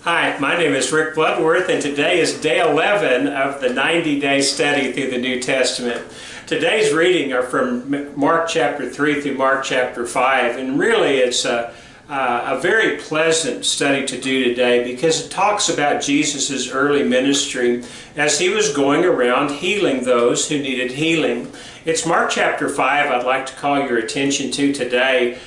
Hi, my name is Rick Bloodworth, and today is day 11 of the 90-day study through the New Testament. Today's reading are from Mark chapter 3 through Mark chapter 5, and really it's a very pleasant study to do today because it talks about Jesus' early ministry as he was going around healing those who needed healing. It's Mark chapter 5 I'd like to call your attention to today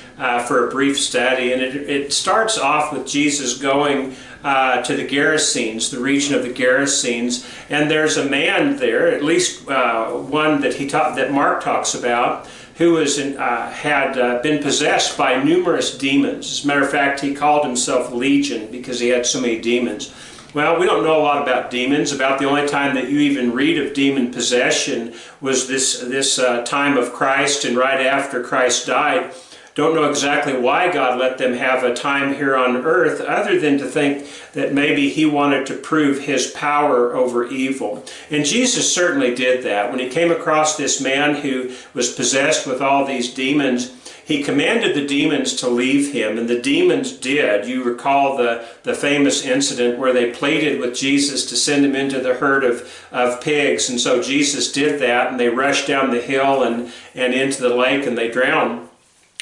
for a brief study, and it starts off with Jesus going to the Gerasenes, the region of the Gerasenes, and there's a man there, at least one that Mark talks about, who had been possessed by numerous demons. As a matter of fact, he called himself Legion because he had so many demons. Well, we don't know a lot about demons. About the only time that you even read of demon possession was this time of Christ and right after Christ died. Don't know exactly why God let them have a time here on earth other than to think that maybe he wanted to prove his power over evil. And Jesus certainly did that. When he came across this man who was possessed with all these demons, he commanded the demons to leave him, and the demons did. You recall the famous incident where they pleaded with Jesus to send him into the herd of pigs, and so Jesus did that, and they rushed down the hill and into the lake, and they drowned.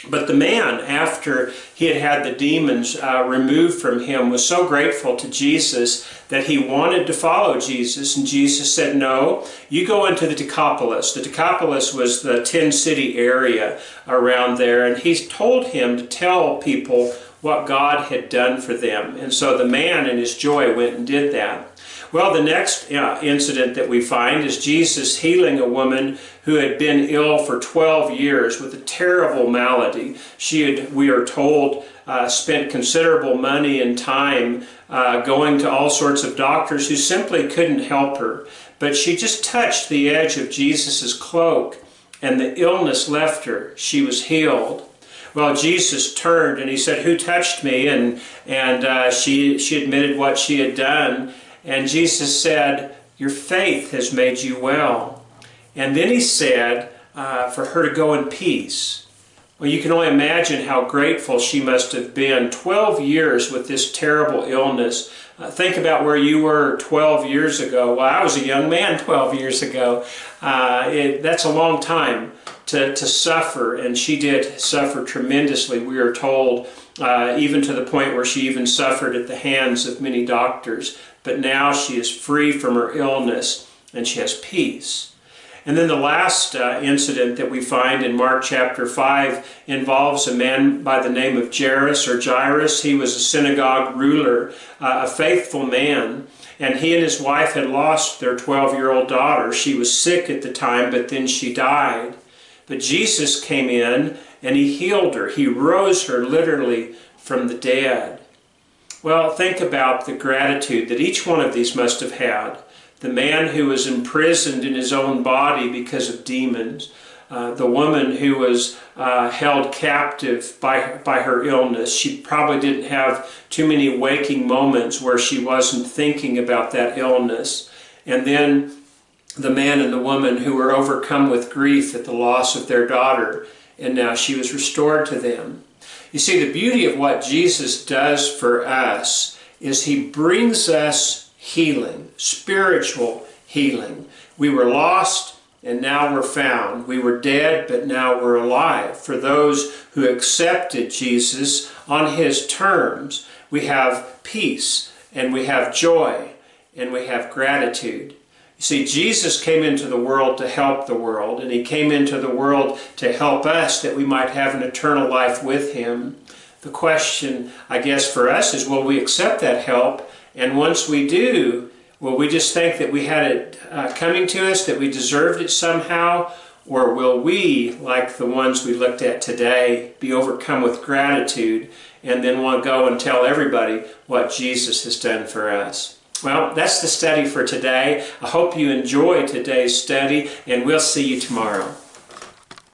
But the man, after he had had the demons removed from him, was so grateful to Jesus that he wanted to follow Jesus. And Jesus said, no, you go into the Decapolis. The Decapolis was the 10-city area around there. And he told him to tell people what God had done for them. And so the man in his joy went and did that. Well, the next incident that we find is Jesus healing a woman who had been ill for 12 years with a terrible malady. She had, we are told, spent considerable money and time going to all sorts of doctors who simply couldn't help her. But she just touched the edge of Jesus' cloak and the illness left her. She was healed. Well, Jesus turned and he said, "Who touched me?" And she admitted what she had done. And Jesus said, "Your faith has made you well." And then he said for her to go in peace. Well, you can only imagine how grateful she must have been. 12 years with this terrible illness. Think about where you were 12 years ago. Well, I was a young man 12 years ago. That's a long time to suffer, and she did suffer tremendously, we are told, even to the point where she even suffered at the hands of many doctors. But now she is free from her illness and she has peace. And then the last incident that we find in Mark chapter 5 involves a man by the name of Jairus. He was a synagogue ruler, a faithful man, and he and his wife had lost their 12-year-old daughter. She was sick at the time, but then she died. But Jesus came in and he healed her. He rose her literally from the dead. Well, think about the gratitude that each one of these must have had. The man who was imprisoned in his own body because of demons. The woman who was held captive by her illness. She probably didn't have too many waking moments where she wasn't thinking about that illness. And then the man and the woman who were overcome with grief at the loss of their daughter, and now she was restored to them. You see, the beauty of what Jesus does for us is he brings us healing, spiritual healing. We were lost and now we're found. We were dead, but now we're alive. For those who accepted Jesus on his terms, we have peace and we have joy and we have gratitude. You see, Jesus came into the world to help the world, and he came into the world to help us that we might have an eternal life with him. The question, I guess, for us is, will we accept that help? And once we do, will we just think that we had it coming to us, that we deserved it somehow? Or will we, like the ones we looked at today, be overcome with gratitude and then want to go and tell everybody what Jesus has done for us? Well, that's the study for today. I hope you enjoy today's study, and we'll see you tomorrow.